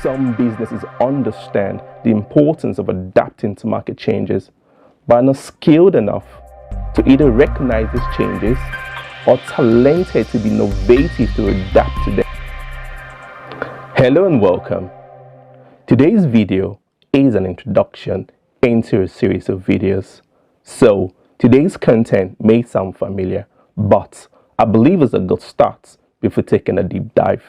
Some businesses understand the importance of adapting to market changes, but are not skilled enough to either recognize these changes or talented to be innovative to adapt to them. Hello and welcome. Today's video is an introduction into a series of videos. So today's content may sound familiar, but I believe it's a good start before taking a deep dive.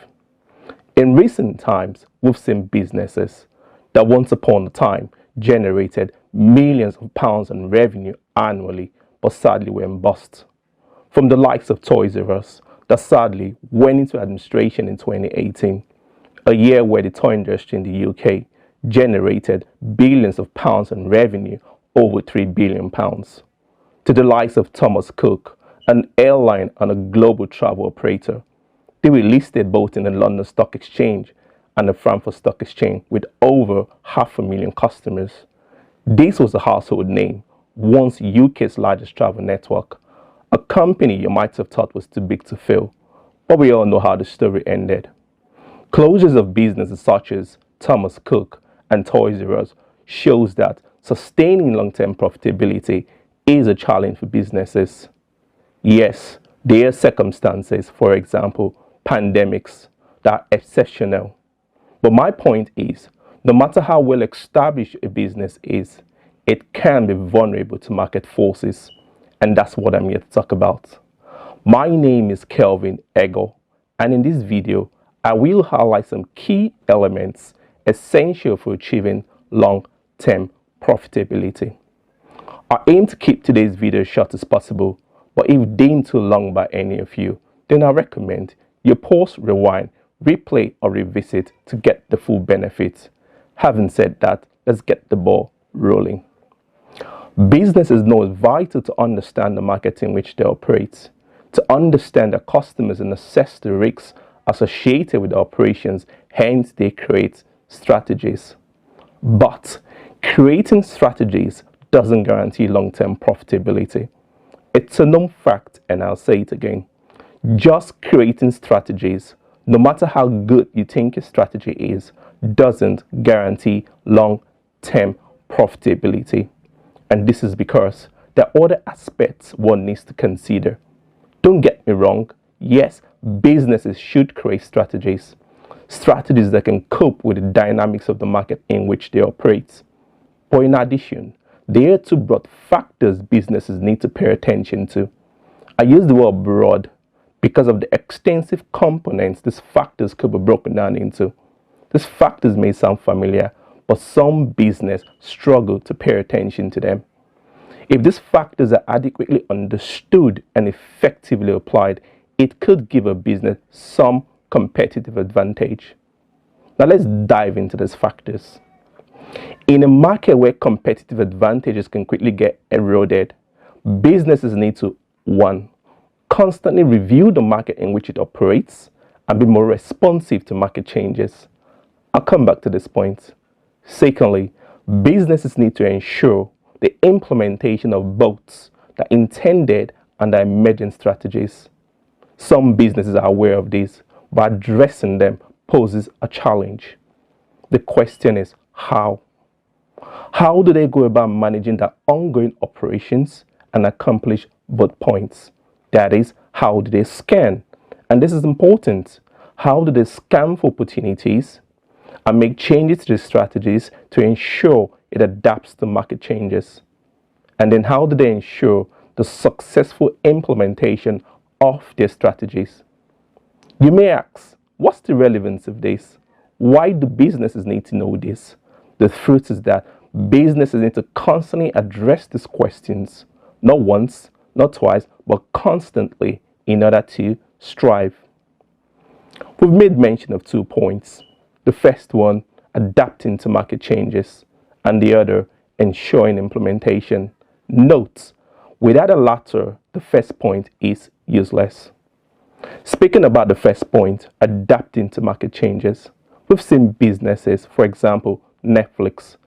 In recent times, we've seen businesses that once upon a time generated millions of pounds in revenue annually, but sadly went bust. From the likes of Toys R Us, that sadly went into administration in 2018, a year where the toy industry in the UK generated billions of pounds in revenue, over £3 billion, to the likes of Thomas Cook, an airline and a global travel operator. They were listed both in the London Stock Exchange and the Frankfurt Stock Exchange with over 500,000 customers. This was a household name, once UK's largest travel network, a company you might have thought was too big to fail, but we all know how the story ended. Closures of businesses such as Thomas Cook and Toys R Us shows that sustaining long-term profitability is a challenge for businesses. Yes, there are circumstances, for example, pandemics, that are exceptional. But my point is, no matter how well established a business is, it can be vulnerable to market forces. And that's what I'm here to talk about. My name is Kelvin Ego, and in this video, I will highlight some key elements essential for achieving long-term profitability. I aim to keep today's video short as possible, but if deemed too long by any of you, then I recommend you pause, rewind, replay or revisit to get the full benefits. Having said that, let's get the ball rolling. Businesses know it's vital to understand the market in which they operate, to understand their customers and assess the risks associated with the operations, hence they create strategies. But creating strategies doesn't guarantee long-term profitability. It's a known fact, and I'll say it again. Just creating strategies, no matter how good you think your strategy is, doesn't guarantee long-term profitability. And this is because there are other aspects one needs to consider. Don't get me wrong, yes, businesses should create strategies that can cope with the dynamics of the market in which they operate. But in addition, there are two broad factors businesses need to pay attention to. I use the word broad because of the extensive components these factors could be broken down into. These factors may sound familiar, but some business struggle to pay attention to them. If these factors are adequately understood and effectively applied, it could give a business some competitive advantage. Now let's dive into these factors. In a market where competitive advantages can quickly get eroded, businesses need to 1. Constantly review the market in which it operates and be more responsive to market changes. I'll come back to this point. Secondly, businesses need to ensure the implementation of both the intended and the emerging strategies. Some businesses are aware of this, but addressing them poses a challenge. The question is how? How do they go about managing their ongoing operations and accomplish both points? That is, how do they scan? And this is important. How do they scan for opportunities and make changes to the strategies to ensure it adapts to market changes? And then how do they ensure the successful implementation of their strategies? You may ask, what's the relevance of this? Why do businesses need to know this? The truth is that businesses need to constantly address these questions, not once, not twice, but constantly in order to strive. We've made mention of 2 points. The first one, adapting to market changes, and the other, ensuring implementation. Note, without the latter, the first point is useless. Speaking about the first point, adapting to market changes, we've seen businesses, for example, Netflix,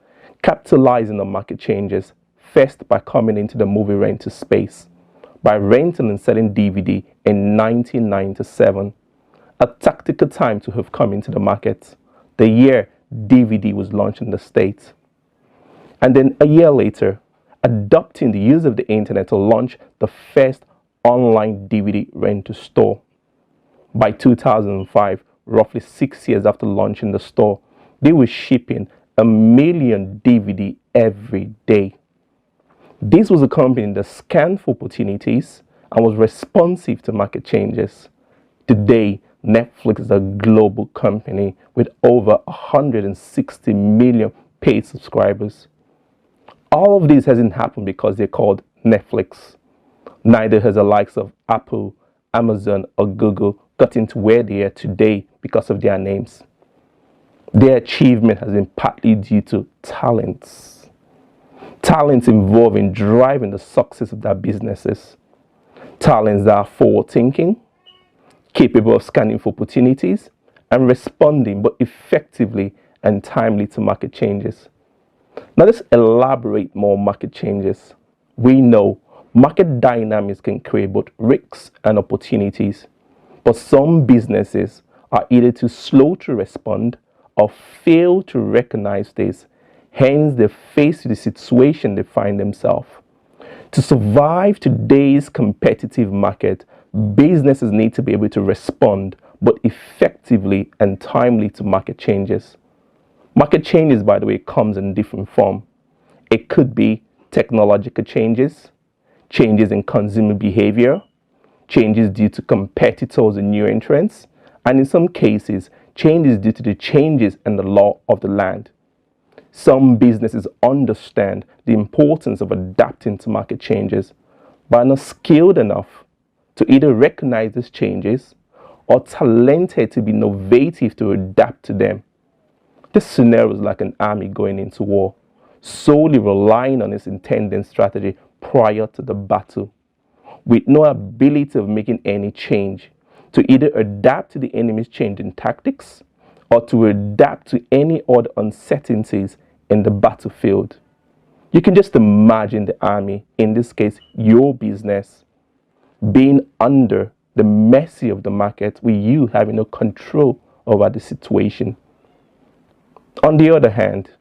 capitalizing on market changes, first by coming into the movie rental space, by renting and selling DVD in 1997, a tactical time to have come into the market, the year DVD was launched in the States. And then a year later, adopting the use of the internet to launch the first online DVD rental store. By 2005, roughly 6 years after launching the store, they were shipping 1 million DVD every day. This was a company that scanned for opportunities and was responsive to market changes. Today, Netflix is a global company with over 160 million paid subscribers. All of this hasn't happened because they're called Netflix. Neither has the likes of Apple, Amazon, or Google gotten to where they are today because of their names. Their achievement has been partly due to talents. Talents involved in driving the success of their businesses. Talents that are forward-thinking, capable of scanning for opportunities, and responding but effectively and timely to market changes. Now let's elaborate more on market changes. We know market dynamics can create both risks and opportunities, but some businesses are either too slow to respond or fail to recognize this. Hence, they face the situation they find themselves. To survive today's competitive market, businesses need to be able to respond but effectively and timely to market changes. Market changes, by the way, comes in different form. It could be technological changes, changes in consumer behavior, changes due to competitors and new entrants, and in some cases, changes due to the changes in the law of the land. Some businesses understand the importance of adapting to market changes, but are not skilled enough to either recognize these changes or talented to be innovative to adapt to them. This scenario is like an army going into war, solely relying on its intended strategy prior to the battle, with no ability of making any change, to either adapt to the enemy's changing tactics or to adapt to any other uncertainties in the battlefield. You can just imagine the army, in this case your business, being under the mercy of the market with you having no control over the situation. On the other hand,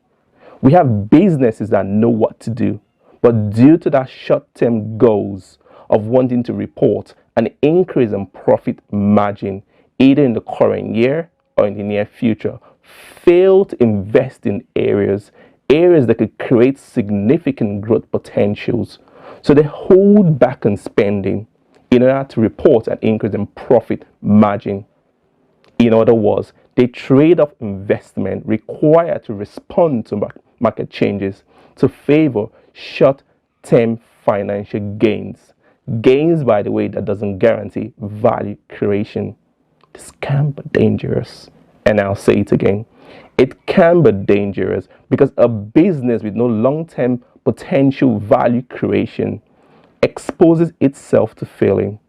we have businesses that know what to do, but due to that short-term goals of wanting to report an increase in profit margin, either in the current year or in the near future, fail to invest in areas that could create significant growth potentials. So they hold back on spending in order to report an increase in profit margin. In other words, they trade off investment required to respond to market changes to favor short-term financial gains. Gains, by the way, that doesn't guarantee value creation. This can be dangerous. And I'll say it again. It can be dangerous because a business with no long-term potential value creation exposes itself to failing.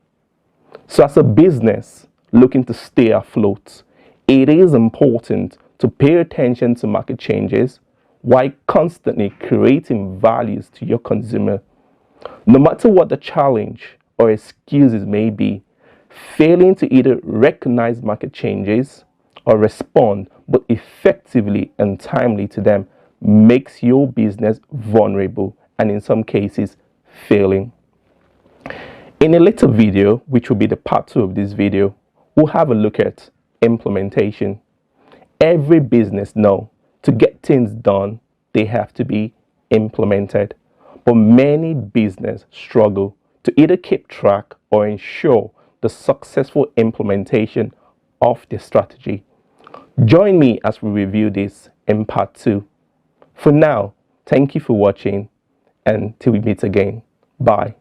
So as a business looking to stay afloat, it is important to pay attention to market changes while constantly creating values to your consumer. No matter what the challenge or excuses may be, failing to either recognize market changes or respond but effectively and timely to them makes your business vulnerable and in some cases failing. In a later video, which will be the part 2 of this video, we'll have a look at implementation. Every business knows to get things done, they have to be implemented. But many businesses struggle to either keep track or ensure the successful implementation of their strategy. Join me as we review this in part 2. For now, thank you for watching and till we meet again. Bye.